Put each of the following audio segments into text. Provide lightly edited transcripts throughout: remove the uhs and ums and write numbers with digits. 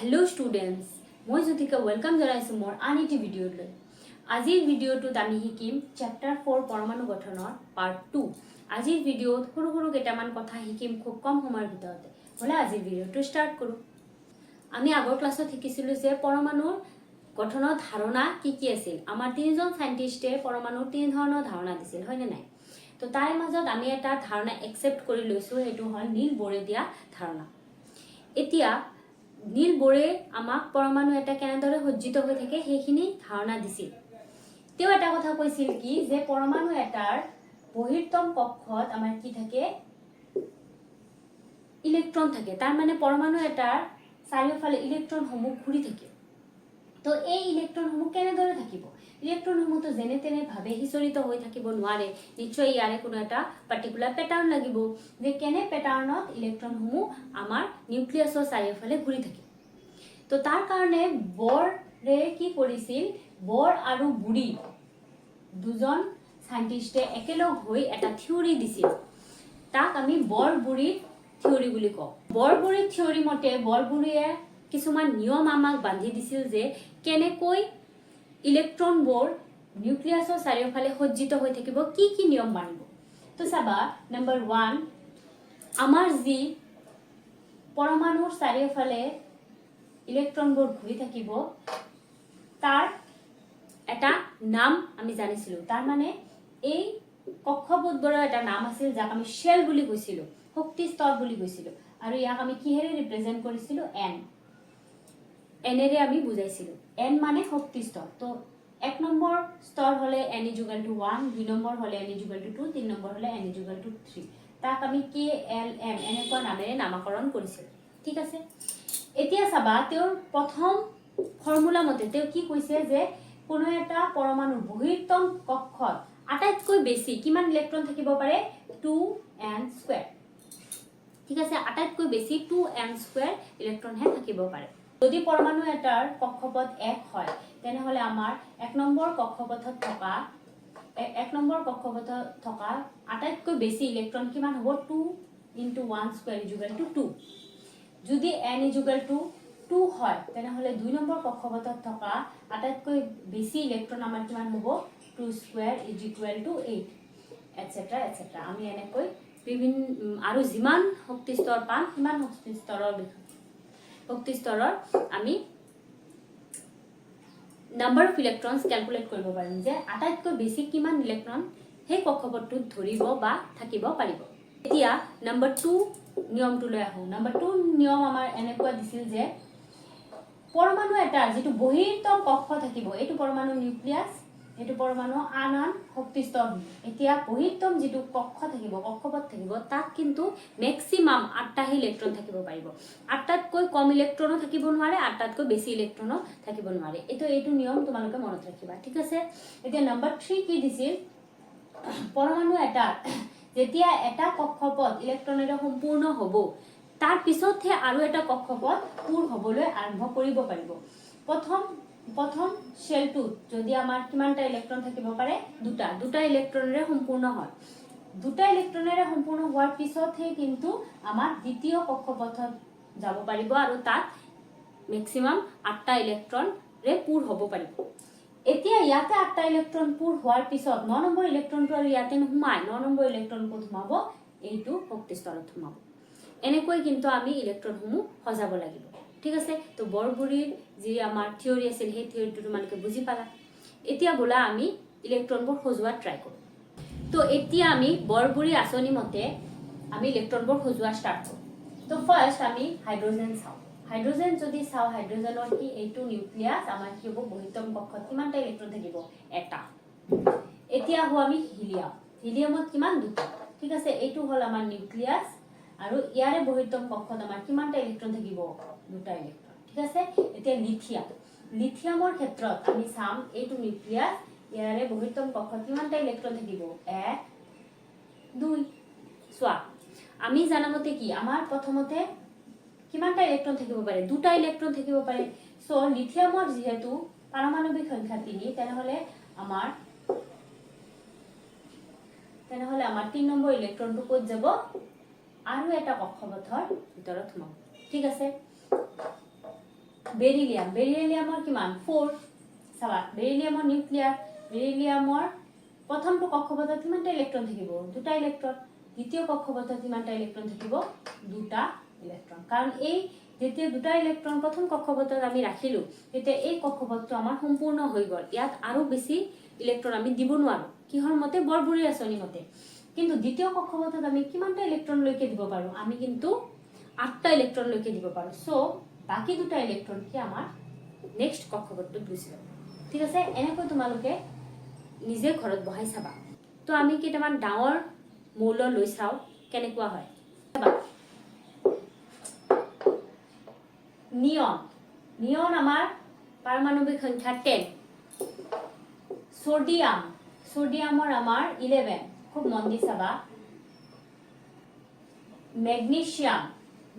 Hello students, মই Jyotika welcome জনাইছো মোৰ আনটি ভিডিঅ'লৈ। আজিৰ ভিডিঅ'টোত আমি শিকিম চেপ্টাৰ 4 পৰমাণু গঠনৰ পাৰ্ট 2। আজিৰ ভিডিঅ'ত সৰু কেইটামান কথা শিকিম খুব কম সময়ৰ ভিতৰতে। বলা আজিৰ ভিডিঅ'টো ষ্টাৰ্ট কৰো। আমি আগৰ ক্লাছত শিকিছিলো যে পৰমাণুৰ গঠনৰ ধাৰণা কি আছিল। আমাৰ তিনিজন সাইন্টিস্টে পৰমাণুৰ তিনি ধৰণৰ ধাৰণা দিছিল, হয়নে নাই? তো তাৰে মাজত আমি এটা ধাৰণা একসেপ্ট কৰি লৈছো, সেইটো হ'ল নীল বৰে দিয়া ধাৰণা। এতিয়া নীল বৰে আমাক পৰমাণু এটা কেনেদৰে সজ্জিত হৈ থাকে সেইখিনি ধাৰণা দিছিল। তেওঁ এটা কথা কৈছিল কি যে পৰমাণু এটাৰ বহিৰ্তম কক্ষত আমাৰ কি থাকে, ইলেক্ট্ৰন থাকে। তাৰ মানে পৰমাণু এটাৰ চাৰিওফালে ইলেক্ট্ৰনসমূহ ঘূৰি থাকে। তো এই ইলেক্ট্ৰনসমূহ কেনেদৰে থাকিব? ইলেক্ট্ৰনসমূহতো যেনে তেনে ভাৱে সিঁচৰিত হৈ থাকিব নোৱাৰে, নিশ্চয় ইয়াৰে কোনো এটা পাৰ্টিকুলাৰ পেটাৰ্ন লাগিব, যে কেনে পেটাৰ্নত ইলেক্ট্ৰনসমূহ আমাৰ নিউক্লিয়াছৰ চাৰিওফালে ঘূৰি থাকে। তো তাৰ কাৰণে বৰে কি কৰিছিল, বৰ আৰু বুৰি দুজন সাইন্টিস্টে একেলগ হৈ এটা থিওৰি দিছিল। তাক আমি বৰ বুৰি থিওৰি বুলি কওঁ। বৰ বুৰি থিওৰি মতে বৰ বুৰিয়ে কিছুমান নিয়ম আমাক বান্ধি দিছিল যে কেনেকৈ ইলেক্ট্ৰনবোৰ নিউক্লিয়াছৰ চাৰিওফালে সজ্জিত হৈ থাকিব, কি নিয়ম মানিব। তো চাবা, নম্বৰ 1, আমাৰ যি পৰমাণুৰ চাৰিওফালে ইলেক্ট্ৰনবোৰ ঘূৰি থাকিব তাৰ এটা নাম আমি জানিছিলো। তাৰ মানে এই কক্ষপথবোৰৰ এটা নাম আছিল, যাক আমি শেল বুলি কৈছিলো, শক্তি স্তৰ বুলি কৈছিলো। আৰু ইয়াক আমি কিহেৰে ৰিপ্ৰেজেন্ট কৰিছিলো, এনেৰে আমি বুজাইছিলো। এন মানে শক্তি স্তৰ। তো 1 নম্বৰ স্তৰ হলে n = 1, 2 নম্বৰ হলে n = 2, 3 নম্বৰ হলে n = 3। তাক আমি KLM এনেকুৱা নামেৰে নামকৰণ কৰিছিলো, ঠিক আছে। এতিয়া চাবা, তেওঁৰ প্ৰথম ফৰ্মুলা মতে তেওঁ কি কৈছে যে কোনো এটা পৰমাণুৰ বহিৰ্তম কক্ষত আটাইতকৈ বেছি কিমান ইলেক্ট্ৰন থাকিব পাৰে, 2n²। ঠিক আছে, আটাইতকৈ বেছি 2n² ইলেক্ট্ৰনহে থাকিব পাৰে। যদি পৰমাণু এটাৰ কক্ষপথ 1 হয়, তেনেহলে আমাৰ 1 নম্বৰ কক্ষপথত থকা আটাইতকৈ বেছি ইলেক্ট্ৰন কিমান হ'ব, 2 × 1² = 2। যদি n = 2 হয়, তেনেহলে 2 নম্বৰ কক্ষপথত থকা আটাইতকৈ বেছি ইলেক্ট্ৰন আমাৰ কিমান হ'ব, 2² = 8, etc. আমি এনেকৈ বিভিন্ন আৰু যিমান শক্তি স্তৰ পাম সিমান শক্তি স্তৰৰ আমি নাম্বাৰ অফ ইলেক্ট্ৰনছ ক্যালকুলেট কৰিব পাৰিম, যে আটাইতকৈ বেছি কিমান ইলেক্ট্ৰন সেই কক্ষপথটোত ধৰিব বা থাকিব পাৰিব। এতিয়া নম্বৰ 2 নিয়মটোলৈ আহো। নম্বৰ 2 নিয়ম আমাৰ এনেকুৱা দিছিল যে পৰমাণু এটাৰ যিটো বহিৰ্তম কক্ষ থাকিব, এইটো পৰমাণু নিউক্লিয়াছ, এইটো পৰমাণু আন শক্তি স্তৰ। এতিয়া বহিৰ্তম যিটো কক্ষপথ থাকিব, তাত কিন্তু মেক্সিমাম 8টাহে ইলেক্ট্ৰন থাকিব পাৰিব। 8টাতকৈ কম ইলেক্ট্ৰনো থাকিব নোৱাৰে, 8টাতকৈ বেছি ইলেক্ট্ৰনো থাকিব নোৱাৰে। এইটো নিয়ম তোমালোকে মনত ৰাখিবা, ঠিক আছে। এতিয়া নম্বৰ 3 কি দিছিল, পৰমাণু এটা যেতিয়া এটা কক্ষপথ ইলেক্ট্ৰনেৰে সম্পূৰ্ণ হ'ব, তাৰ পিছতহে আৰু এটা কক্ষপথ পূৰ হ'বলৈ আৰম্ভ কৰিব পাৰিব। প্ৰথম শেলটোত যদি আমাৰ কিমানটা ইলেক্ট্ৰন থাকিব পাৰে, দুটা ইলেক্ট্ৰনেৰে সম্পূৰ্ণ হয়। 2টা ইলেক্ট্ৰনেৰে সম্পূৰ্ণ হোৱাৰ পিছতহে কিন্তু আমাৰ দ্বিতীয় কক্ষপথত যাব পাৰিব আৰু তাত মেক্সিমাম 8টা ইলেক্ট্ৰনৰে পূৰ হ'ব পাৰিব। এতিয়া ইয়াতে 8টা ইলেক্ট্ৰন পূৰ হোৱাৰ পিছত 9 নম্বৰ ইলেক্ট্ৰনটো আৰু ইয়াতে নোসোমায়। 9 নম্বৰ ইলেক্ট্ৰন ক'ত সোমাব, এইটো শক্তি স্তৰত সোমাব। এনেকৈ কিন্তু আমি ইলেক্ট্ৰনসমূহ সজাব লাগিব, ঠিক আছে। তো বৰবুৰিৰ যি আমাৰ থিওৰি আছিল, সেই থিওৰিটো তোমালোকে বুজি পালা। এতিয়া বলা আমি ইলেক্ট্ৰনবোৰ সজোৱা ট্ৰাই কৰোঁ। তো এতিয়া আমি বৰবুৰি আঁচনি মতে আমি ইলেক্ট্ৰনবোৰ সজোৱা ষ্টাৰ্ট কৰোঁ। তো ফাৰ্ষ্ট আমি হাইড্ৰজেন চাওঁ। হাইড্ৰজেন যদি চাওঁ, হাইড্ৰজেনৰ কি এইটো নিউক্লিয়াছ, আমাৰ কি হ'ব, বহিৰ্তম কক্ষত কিমানটা ইলেক্ট্ৰন থাকিব, এটা। এতিয়া আহো আমি হিলিয়ামত কিমান, 2টা, ঠিক আছে। এইটো হ'ল আমাৰ নিউক্লিয়াছ আৰু ইয়াৰে বহিৰ্তম কক্ষত আমাৰ কিমানটা ইলেক্ট্ৰন থাকিব, 2টা ইলেক্ট্ৰন, ঠিক আছে। এতিয়া লিথিয়ামৰ ক্ষেত্ৰত আমি চাম, এইটো নিউক্লিয়াছ, ইয়াৰে বহিৰ্তম কক্ষত কিমানটা ইলেক্ট্ৰন থাকিব, 1, 2। চোৱা, আমি জানামতে কি আমাৰ প্ৰথমতে কিমানটা ইলেক্ট্ৰন থাকিব পাৰে, 2টা ইলেক্ট্ৰন থাকিব পাৰে। সো লিথিয়ামৰ যিহেতু পাৰমাণৱিক সংখ্যা 3, তেনেহলে আমাৰ 3 নম্বৰ ইলেক্ট্ৰনটো ক'ত যাব, আৰু এটা কক্ষপথৰ ভিতৰত সোমাব, ঠিক আছে। বেৰিলিয়ামৰ কিমান 4 চাবা বেৰিলিয়ামৰ নিউক্লিয়াৰ বেৰিলিয়ামৰ প্ৰথমটো কক্ষপথত কিমানটা ইলেক্ট্ৰন থাকিব দুটা ইলেক্ট্ৰন দ্বিতীয় কক্ষপথত কিমানটা ইলেক্ট্ৰন থাকিব দুটা ইলেক্ট্ৰন কাৰণ এই যেতিয়া দুটা ইলেক্ট্ৰন প্ৰথম কক্ষপথত আমি ৰাখিলো তেতিয়া এই কক্ষপথটো আমাৰ সম্পূৰ্ণ হৈ গল ইয়াত আৰু বেছি ইলেক্ট্ৰন আমি দিব নোৱাৰো কিহৰ মতে বৰবুৰি আচনি মতে কিন্তু দ্বিতীয় কক্ষপথত আমি কিমানটা ইলেক্ট্ৰন লৈকে দিব পাৰো আমি কিন্তু 8টা ইলেক্ট্ৰন লৈকে দিব পাৰো সো বাকি দুটা ইলেক্ট্ৰন কি আমাৰ নেক্সট কক্ষপথটোত গুচি যাব ঠিক আছে এনেকৈ তোমালোকে নিজে ঘৰত বহাই চাবা তো আমি কেইটামান ডাঙৰ মৌল লৈ চাও কেনেকুৱা হয় নিয়ন আমাৰ পাৰমাণবিক সংখ্যা 10 সোডিয়ামৰ আমাৰ 11 খুব মন দি চাবা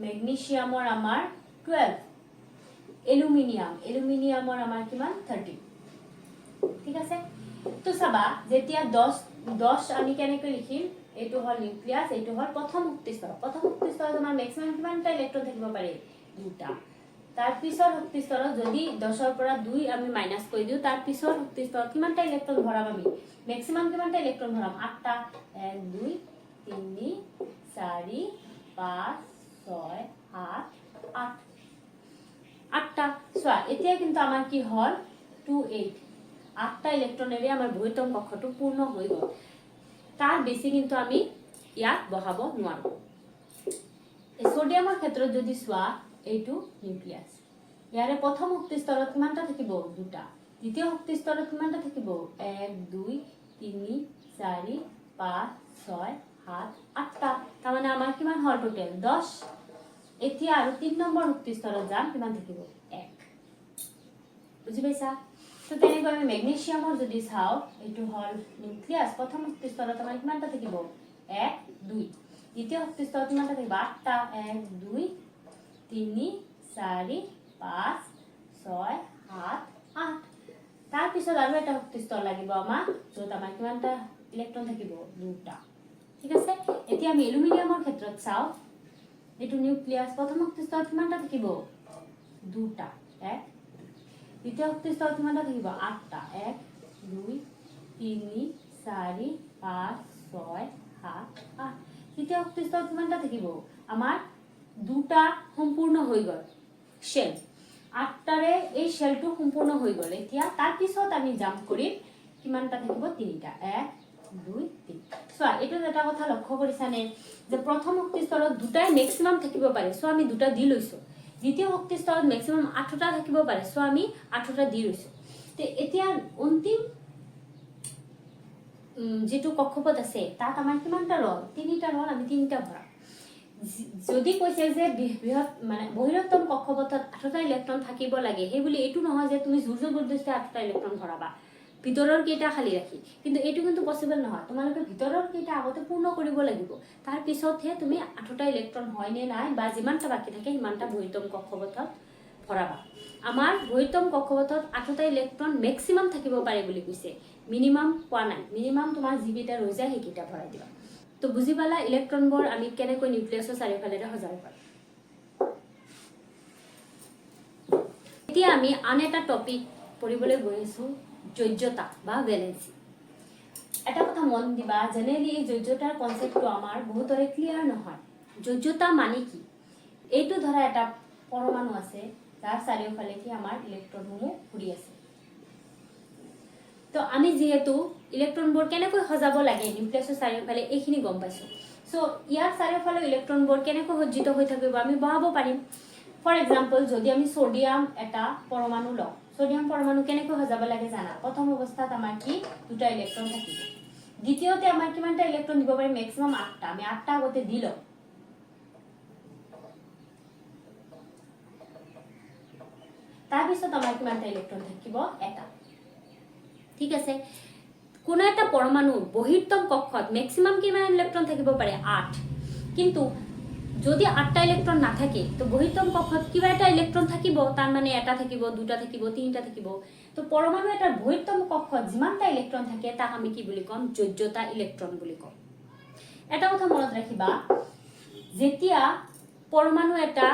মেগনেছিয়ামৰ আমাৰ 12 এলুমিনিয়ামৰ আমাৰ কিমান 30 ঠিক আছে তো চাবা যেতিয়া 10 আমি কেনেকৈ লিখিম এইটো হল নিউক্লিয়াস এইটো হল প্ৰথম শক্তিস্তৰত আমাৰ ম্যাক্সিমাম কিমানটা ইলেক্ট্ৰন থাকিব পাৰে দুটা তাৰ পিছৰ শক্তিস্তৰত যদি 10 ৰ পৰা 2 আমি মাইনাস কৰি দিও তাৰ পিছৰ শক্তিস্তৰত কিমানটা ইলেক্ট্ৰন ভৰাম আমি ম্যাক্সিমাম কিমানটা ইলেক্ট্ৰন ভৰাম 8টা 1 2 3 4 5 6 7 8 8টা সোয়া এতিয়া কিন্তু আমাৰ কি হল 28 8টা ইলেক্ট্ৰনেৰে আমাৰ বৃহত্তম কক্ষটো পূৰ্ণ হৈ গল তাৰ বেছি কিন্তু আমি ইয়াত বহাব নোৱাৰো এই সোডিয়ামৰ ক্ষেত্ৰত যদি সোয়া এইটো নিউক্লিয়াস ইয়াৰে প্ৰথম শক্তিস্তৰত কিমানটা থাকিব দুটা দ্বিতীয় শক্তিস্তৰত কিমানটা থাকিব 1 2 3 4 5 6 7 8টা তাৰমানে আমাৰ কিমান হল টোটাল 10 এতিয়া আৰু 3 নম্বৰ শক্তিস্তৰত যাম কিমান থাকিব 1 বুজি পাইছা তো তেনেকৈ আমি মেগনেছিয়ামৰ যদি চাও এইটো হল নিউক্লিয়াস প্ৰথম শক্তিস্তৰত আমাৰ কিমানটা থাকিব 1 2 দ্বিতীয় শক্তিস্তৰত কিমানটা থাকিব 8টা 1 2 3 4 5 6 7 8 তাৰ পিছত আৰু এটা শক্তিস্তৰ লাগিব আমাৰ যত আমাৰ কিমানটা ইলেক্ট্ৰন থাকিব দুটা ঠিক আছে এতিয়া আমি এলুমিনিয়ামৰ ক্ষেত্ৰত চাও এইটো নিউক্লিয়াস প্ৰথম শক্তিস্তৰত কিমানটা থাকিব দুটা 1 দ্বিতীয় শক্তিস্তৰত কিমানটা থাকিব 8টা 1 2 3 4 5 6 7 8 তৃতীয় শক্তিস্তৰত কিমানটা থাকিব আমাৰ দুটা সম্পূৰ্ণ হৈ গল শেল 8টাৰে এই শেলটো সম্পূৰ্ণ হৈ গল এতিয়া তাৰ পিছত আমি জাম্প কৰিম কিমানটা থাকিব 3টা 1 2 3 সোয়া এটো এটা কথা লক্ষ্য কৰিছানে যে প্ৰথম শক্তিস্তৰত দুটাই ম্যাক্সিমাম থাকিব পাৰে সো আমি দুটা দি লৈছো দ্বিতীয় শক্তিস্তৰত ম্যাক্সিমাম 8টা থাকিব পাৰে সো আমি 8টা দি লৈছো তে এতিয়া অন্তিম যেটো কক্ষপথ আছে তাত আমাৰ কিমানটা ৰল 3টা ৰল আমি 3টা ভৰা যদি কৈছে যে বৃহৎ মানে বহিৰত্তম কক্ষপথত 8টা ইলেক্ট্ৰন থাকিব লাগে হে বুলি এটো নহয় যে তুমি জোৰ জবৰদস্তি 8টা ইলেক্ট্ৰন ভৰাবা ভিতৰৰ কেইটা খালি ৰাখি কিন্তু এটো কিন্তু পসিবল নহয় তোমালোকে ভিতৰৰ কেইটা আগতে পূৰ্ণ কৰিব লাগিব তাৰ পিছতহে তুমি 8টা ইলেক্ট্ৰন হয় নে নাই বা যিমানটা বাকি থাকে সিমানটা বহিৰত্তম কক্ষপথত ভৰাবা আমাৰ বহিৰত্তম কক্ষপথত 8টা ইলেক্ট্ৰন ম্যাক্সিমাম থাকিব পাৰে বুলি কৈছে মিনিমাম কোৱা নাই মিনিমাম তোমাৰ যিকেইটা ৰৈ যায় সেইকেইটা ভৰাই দিবা তো বুজি পালা ইলেক্ট্ৰনবোৰ আমি কেনেকৈ নিউক্লিয়াছৰ চাৰিওফালে সজাব পাৰো এতিয়া আমি আন এটা টপিক পঢ়িবলৈ গৈ আছো যোজ্যতা বা ভ্যালেন্সি এটা কথা মন দিবা জেনেৰেলি এই যোজ্যতাৰ কনসেপ্টটো আমাৰ বহুতৰে ক্লিয়াৰ নহয় যোজ্যতা মানে কি এইটো ধৰা এটা পৰমাণু আছে যাৰ চাৰিওফালে কি আমাৰ ইলেক্ট্ৰনসমূহ ঘূৰি আছে তো আমি যেহেতু ইলেক্ট্ৰনবোৰ কেনেকৈ সজাব লাগে নিউক্লিয়াছৰ চাৰিওফালে এইখিনি গম পাইছো সো ইয়াৰ চাৰিওফালে ইলেক্ট্ৰনবোৰ কেনেকৈ সজ্জিত হৈ থাকিব আমি বহাব পাৰিম ফৰ এক্সাম্পল যদি আমি সোডিয়াম এটা পৰমাণু লওঁ সোডিয়াম পৰমাণু কেনেকৈ সজাব লাগে জানা প্ৰথম অৱস্থাত আমাৰ কি দুটা ইলেক্ট্ৰন থাকিব দ্বিতীয়তে আমাৰ কিমানটা ইলেক্ট্ৰন দিব পাৰি ম্যাক্সিমাম 8টা আমি 8টা আগতে দিলো তাৰ পিছত আমাৰ কিমানটা ইলেক্ট্ৰন থাকিব এটা ঠিক আছে কোন এটা পৰমাণুৰ বহিৰত্তম কক্ষত ম্যাক্সিমাম কিমান ইলেক্ট্ৰন থাকিব পাৰে 8 কিন্তু যদি 8টা ইলেক্ট্ৰন না থাকে তো বহিৰত্তম কক্ষত কিবা এটা ইলেক্ট্ৰন থাকিব তাৰ মানে এটা থাকিব দুটা থাকিব তিনটা থাকিব তো পৰমাণু এটা বহিৰত্তম কক্ষত যিমানটা ইলেক্ট্ৰন থাকে তাক আমি কি বুলি কম যোজ্যতা ইলেক্ট্ৰন বুলি কম এটা কথা মনত ৰাখিবা যেতিয়া পৰমাণু এটা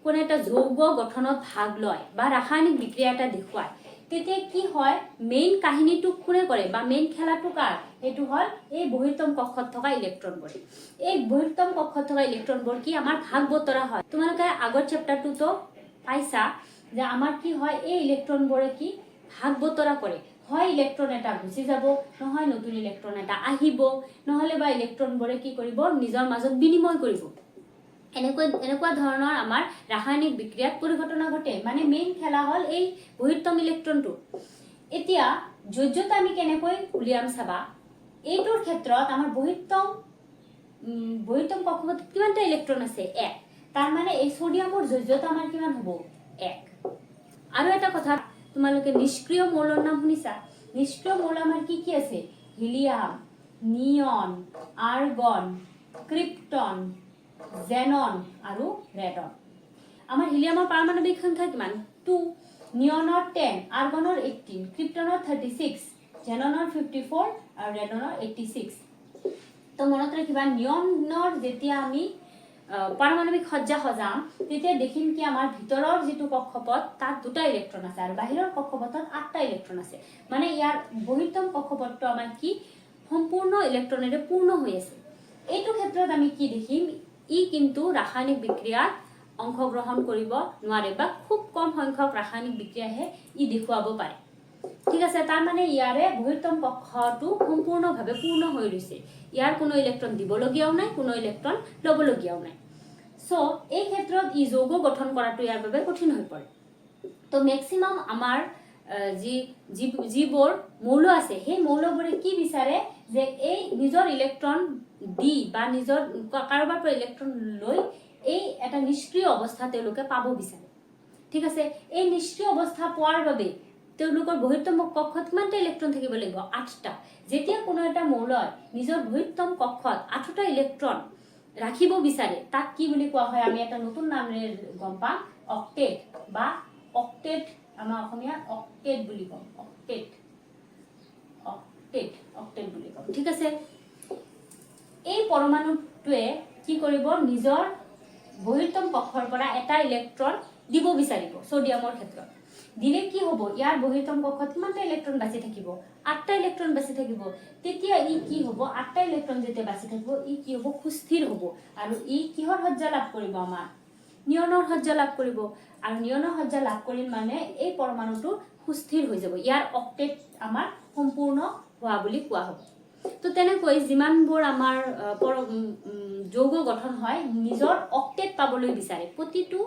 কোনো এটা যৌগ গঠনত ভাগ লয় বা ৰাসায়নিক বিক্ৰিয়া এটা দেখুৱায় তেতিয়া কি হয় মেইন কাহিনীটো কোনে কৰে বা মেইন খেলাটো কাৰ এইটো হয় এই বহিৰ্তম কক্ষত থকা ইলেক্ট্ৰনবোৰ এই বহিৰ্তম কক্ষত থকা ইলেক্ট্ৰনবোৰ কি আমাৰ ভাগ বতৰা হয় তোমালোকে আগৰ চেপ্টাৰটোতো পাইছা যে আমাৰ কি হয় এই ইলেক্ট্ৰনবোৰে কি ভাগ বতৰা কৰে হয় ইলেক্ট্ৰন এটা গুচি যাব নহয় নতুন ইলেক্ট্ৰন এটা আহিব নহলে বা ইলেক্ট্ৰনবোৰে কি কৰিব নিজৰ মাজত বিনিময় কৰিব এনেকুৱা ধৰণৰ আমাৰ ৰাসায়নিক বিক্ৰিয়াত পৰিঘটনা ঘটে মানে মেইন খেলা হল এই বহিৰ্তম ইলেক্ট্ৰনটো এতিয়া যোজ্যতা আমি কেনেকৈ উলিয়াম চাবা এইটোৰ ক্ষেত্ৰত আমাৰ বহিৰ্তম কক্ষপথত কিমানটা ইলেক্ট্ৰন আছে 1 তাৰ মানে এই সোডিয়ামৰ যোজ্যতা আমাৰ কিমান হ'ব 1 আৰু এটা কথা তোমালোকে নিষ্ক্ৰিয় মৌলৰ নাম শুনিছা নিষ্ক্ৰিয় মৌল আমাৰ কি আছে helium neon argon krypton xenon আৰু ৰেডন আমাৰ হিলিয়ামৰ পাৰমাণৱিক সংখ্যা কিমান 2 নিয়নৰ 10 আৰ্গনৰ 18 ক্ৰিপ্টনৰ 36 জেননৰ 54 আৰু ৰেডনৰ 86 তো মনত ৰাখিবা নিয়নৰ যেতিয়া আমি পাৰমাণৱিক সজ্জা সজাম তেতিয়া দেখিম কি আমাৰ ভিতৰৰ যেটো কক্ষপথ তাত দুটা ইলেক্ট্ৰন আছে আৰু বাহিৰৰ কক্ষপথত 8টা ইলেক্ট্ৰন আছে মানে ইয়াৰ বহিৰ্তম কক্ষপথটো আমাৰ কি সম্পূৰ্ণ ইলেক্ট্ৰনেৰে পূৰ্ণ হৈ আছে এইটো ক্ষেত্ৰত আমি কি দেখিম ই কিন্তু ৰাসায়নিক বিক্ৰিয়াত অংশগ্ৰহণ কৰিব নোৱাৰে বা খুব কম সংখ্যক ৰাসায়নিক বিক্ৰিয়াহে ই দেখুৱাব পাৰে ঠিক আছে তাৰ মানে ইয়াৰে বহিৰ্তম কক্ষটো সম্পূৰ্ণভাৱে পূৰ্ণ হৈ ৰৈছে ইয়াৰ কোনো ইলেক্ট্ৰন দিবলগীয়াও নাই কোনো ইলেক্ট্ৰন লবলগীয়াও নাই সো এই ক্ষেত্ৰত ই যৌগ গঠন কৰাটো ইয়াৰ বাবে কঠিন হৈ পৰে তো ম্যাক্সিমাম আমাৰ যিবোৰ মৌল আছে সেই মৌলবোৰে কি বিচাৰে যে এই নিজৰ ইলেক্ট্ৰন দি বা নিজৰ কাৰোবাৰ পৰা ইলেক্ট্ৰন লৈ এই এটা নিষ্ক্ৰিয় অৱস্থা তেওঁলোকে পাব বিচাৰে ঠিক আছে এই নিষ্ক্ৰিয় অৱস্থা পোৱাৰ বাবে তেওঁলোকৰ বহিৰ্তম কক্ষত কিমানটা ইলেক্ট্ৰন থাকিব লাগিব 8টা যেতিয়া কোনো এটা মৌলই নিজৰ বহিৰ্তম কক্ষত 8টা ইলেক্ট্ৰন ৰাখিব বিচাৰে তাক কি বুলি কোৱা হয় আমি এটা নতুন নামেৰে গম পাম অক্টেট বা অক্টেট আমাৰ অসমীয়া অক্টেট বুলি কম অক্টেট বুলি কম ঠিক আছে এই পৰমাণুটোৱে কি কৰিব নিজৰ বহিৰ্তম কক্ষৰ পৰা এটা ইলেক্ট্ৰন দিব বিচাৰিব সোডিয়ামৰ ক্ষেত্ৰত দিলে কি হ'ব ইয়াৰ বহিৰ্তম কক্ষত কিমানটা ইলেক্ট্ৰন বাছি থাকিব 8টা ইলেক্ট্ৰন বাছি থাকিব তেতিয়া ই কি হ'ব 8টা ইলেক্ট্ৰন যেতিয়া বাছি থাকিব ই কি হ'ব সুস্থিৰ হ'ব আৰু ই কিহৰ সজ্জা লাভ কৰিব আমাৰ নিয়নৰ সজ্জা লাভ কৰিব আৰু নিয়নৰ সজ্জা লাভ কৰিল মানে এই পৰমাণুটো সুস্থিৰ হৈ যাব ইয়াৰ অক্টেট আমাৰ সম্পূৰ্ণ হোৱা বুলি কোৱা হ'ব তো তেনেকৈ যিমানবোৰ আমাৰ যৌগ গঠন হয় নিজৰ অক্টেট পাবলৈ বিচাৰে প্ৰতিটো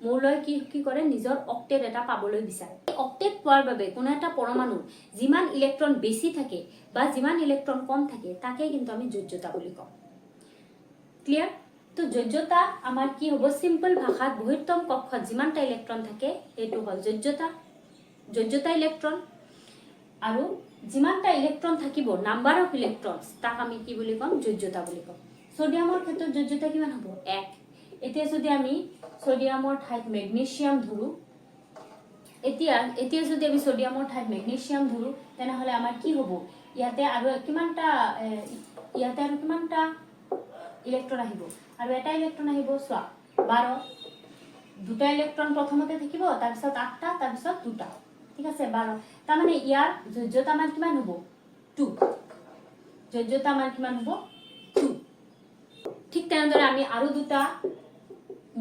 মৌলই কি কৰে নিজৰ অক্টেট এটা পাবলৈ বিচাৰে অক্টেট পোৱাৰ বাবে কোনো এটা পৰমাণু যিমান ইলেক্ট্ৰন বেছি থাকে বা যিমান ইলেক্ট্ৰন কম থাকে তাকে কিন্তু আমি যোজ্যতা বুলি কওঁ ক্লিয়াৰ তো যোজ্যতা আমাৰ কি হ'ব সিম্পল ভাষাত বহিৰ্তম কক্ষত যিমানটা ইলেক্ট্ৰন থাকে এইটো হ'ল যোজ্যতা ইলেক্ট্ৰন আৰু যিমানটা ইলেক্ট্ৰন থাকিব নাম্বাৰ অফ ইলেক্ট্ৰনছ তাক আমি কি বুলি কম যোজ্যতা বুলি কম সোডিয়ামৰ ক্ষেত্ৰত যোজ্যতা কিমান হ'ব 1 এতিয়া যদি আমি সোডিয়ামৰ ঠাইত মেগনেছিয়াম ধৰো এতিয়া যদি আমি সোডিয়ামৰ ঠাইত মেগনেছিয়াম ধৰো তেনেহলে আমাৰ কি হ'ব ইয়াতে আৰু কিমানটা ইলেক্ট্ৰন আহিব আৰু এটা ইলেক্ট্ৰন আহিব চোৱা 12 দুটা ইলেক্ট্ৰন প্ৰথমতে থাকিব তাৰ পিছত 8টা তাৰ পিছত দুটা ঠিক আছে 12 তাৰ মানে ইয়াৰ যোজ্যতা মান কিমান হ'ব 2 যোজ্যতা মান কিমান হ'ব 2 ঠিক তেনেদৰে আমি আৰু দুটা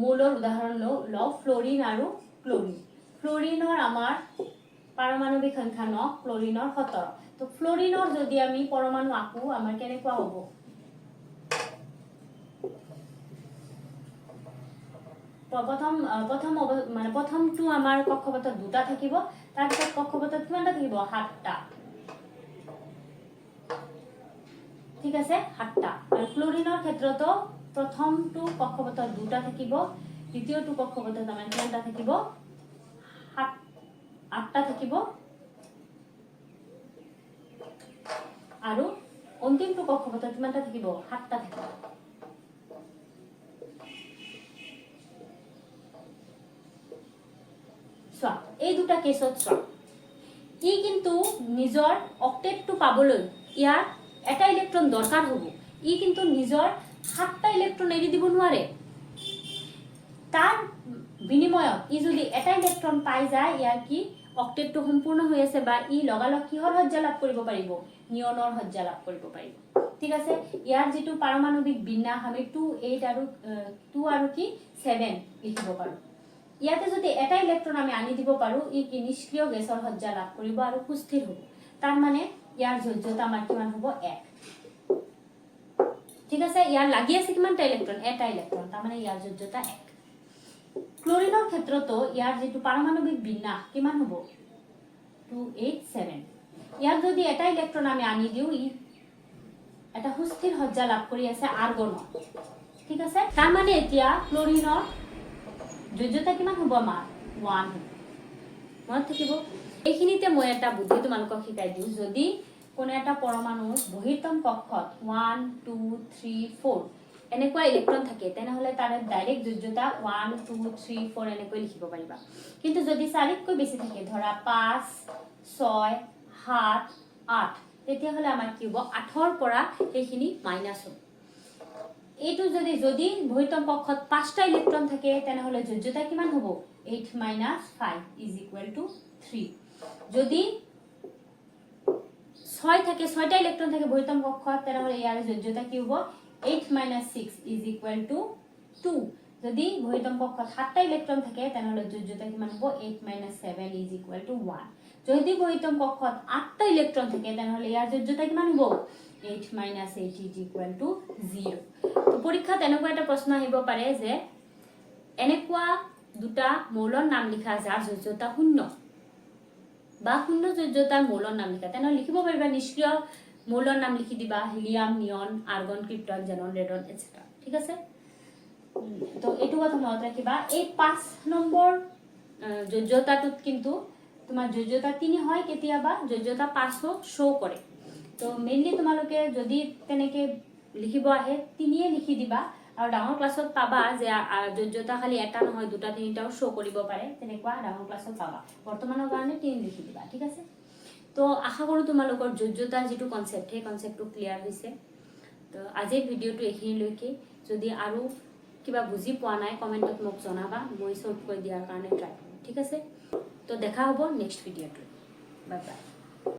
মৌলৰ উদাহৰণ লওঁ ফ্লোৰিন আৰু ক্লোৰিন ফ্লোৰিনৰ আমাৰ পাৰমাণৱিক সংখ্যা 9 ক্লোৰিনৰ 17 তো ফ্লোৰিনৰ যদি আমি পৰমাণু আকো আমাৰ কেনেকুৱা হ'ব প্ৰথমটো আমাৰ কক্ষপথত দুটা থাকিব তাৰ পিছত কক্ষপথত কিমানটা থাকিব 7টা ঠিক আছে 7টা আৰু ক্লোৰিনৰ ক্ষেত্ৰতো প্ৰথমটো কক্ষপথত দুটা থাকিব দ্বিতীয়টো কক্ষপথত আমাৰ কিমানটা থাকিব 8টা থাকিব আৰু অন্তিমটো কক্ষপথত কিমানটা থাকিব 7টা থাকিব চোৱা এই দুটা কেছত চোৱা ই কিন্তু নিজৰ অক্টেটটো পাবলৈ ইয়াৰ এটা ইলেক্ট্ৰন দৰকাৰ হ'ব ই কিন্তু নিজৰ 7টা ইলেক্ট্ৰন এৰি দিব নোৱাৰে তাৰ বিনিময়ত ই যদি এটা ইলেক্ট্ৰন পাই যায় ইয়াৰ কি অক্টেটটো সম্পূৰ্ণ হৈ আছে বা ই লগালগ কিহৰ সজ্জা লাভ কৰিব পাৰিব নিয়নৰ সজ্জা লাভ কৰিব পাৰিব ঠিক আছে ইয়াৰ যেটো পাৰমাণবিক বিন্যাস আমি 2 8 আৰু 2 আৰু কি 7 লিখিব পাৰো ইয়াতে যদি এটা ইলেক্ট্ৰন আমি আনি দিব পাৰো ই কি নিষ্ক্ৰিয় গেছৰ সজ্জা লাভ কৰিব আৰু সুস্থিৰ হ'ব তাৰ মানে ইয়াৰ যোজ্যতা আমাৰ কিমান হ'ব 1 ঠিক আছে ইয়াৰ লাগি আছে কিমানটা ইলেক্ট্ৰন এটা ইলেক্ট্ৰন তাৰ মানে ইয়াৰ যোজ্যতা 1 ক্লোৰিনৰ ক্ষেত্ৰতো ইয়াৰ যেটো পাৰমাণবিক বিন্যাস কিমান হ'ব 287 ইয়াৰ যদি এটা ইলেক্ট্ৰন আমি আনি দিও ই এটা সুস্থিৰ সজ্জা লাভ কৰি আছে আৰ্গনৰ ঠিক আছে তাৰ মানে এতিয়া ক্লোৰিনৰ যোজ্যতা কিমান হ'ব আমাৰ 1 হ'ব মনত থাকিব এইখিনিতে মই এটা বুদ্ধি তোমালোকক শিকাই দিও যদি কোনো এটা পৰমাণুৰ বহিৰ্তম কক্ষত 1 2 3 4 এনেকুৱা ইলেক্ট্ৰন থাকে তেনেহলে তাৰে ডাইৰেক্ট যোজ্যতা 1 2 3 4 এনেকৈ লিখিব পাৰিবা কিন্তু যদি 4তকৈ বেছি থাকে ধৰা 5 6 7 8 তেতিয়া হলে আমাৰ কি হ'ব 8ৰ পৰা এইখিনি মাইনাস হ'ব এইটো যদি বহিৰ্তম কক্ষত 5টা ইলেক্ট্ৰন থাকে তেনেহলে যোজ্যতা কিমান হ'ব 8 - 5 = 3 যদি 6 থাকে 6টা ইলেক্ট্ৰন থাকে বহিৰ্তম কক্ষত তেনেহলে ইয়াৰ যোজ্যতা কি হ'ব 8 - 6 = 2 যদি বহিৰ্তম কক্ষত 7টা ইলেক্ট্ৰন থাকে তেনেহলে যোজ্যতা কিমান হ'ব 8 - 7 = 1 যদি বহিৰ্তম কক্ষত 8টা ইলেক্ট্ৰন থাকে তেনেহলে ইয়াৰ যোজ্যতা কিমান হ'ব 8 - 8 = 0 তো পৰীক্ষাত এনেকুৱা এটা প্ৰশ্ন আহিব পাৰে যে এনেকুৱা দুটা মৌলৰ নাম লিখা যাৰ যোজ্যতা 0 বা 0 যোজ্যতাৰ মৌলৰ নাম লিখা তেনে লিখিব পাৰিবা নিষ্ক্ৰিয় মৌলৰ নাম লিখি দিবা helium neon argon krypton xenon radon etcetera ঠিক আছে তো এটো কথা মনত ৰাখিবা এই 5 নম্বৰ যোজ্যতাটোত কিন্তু তোমাৰ যোজ্যতা 3 হয় কেতিয়াবা যোজ্যতা 5ও শো কৰে তো মেইনলি তোমালোকে যদি তেনেকে লিখিব আহে 3 লিখি দিবা আৰু ডাঙৰ ক্লাছত পাবা যে যোজ্যতা খালি এটা নহয় দুটা তিনিটাও শো কৰিব পাৰে তেনেকুৱা ডাঙৰ ক্লাছত পাবা বৰ্তমানৰ কাৰণে 3 লিখি দিবা ঠিক আছে তো আশা কৰো তোমালোকৰ যোজ্যতাৰ যেটো কনসেপ্ট সেই কনসেপ্টটো ক্লিয়াৰ হৈছে তো আজিৰ ভিডিওটো এখিনিলৈকে যদি আৰু কিবা বুজি পোৱা নাই কমেন্টত মোক জনাবা মই সলভ কৰি দিয়াৰ কাৰণে ট্ৰাই কৰিম ঠিক আছে তো দেখা হ'ব নেক্সট ভিডিওটো বাই বাই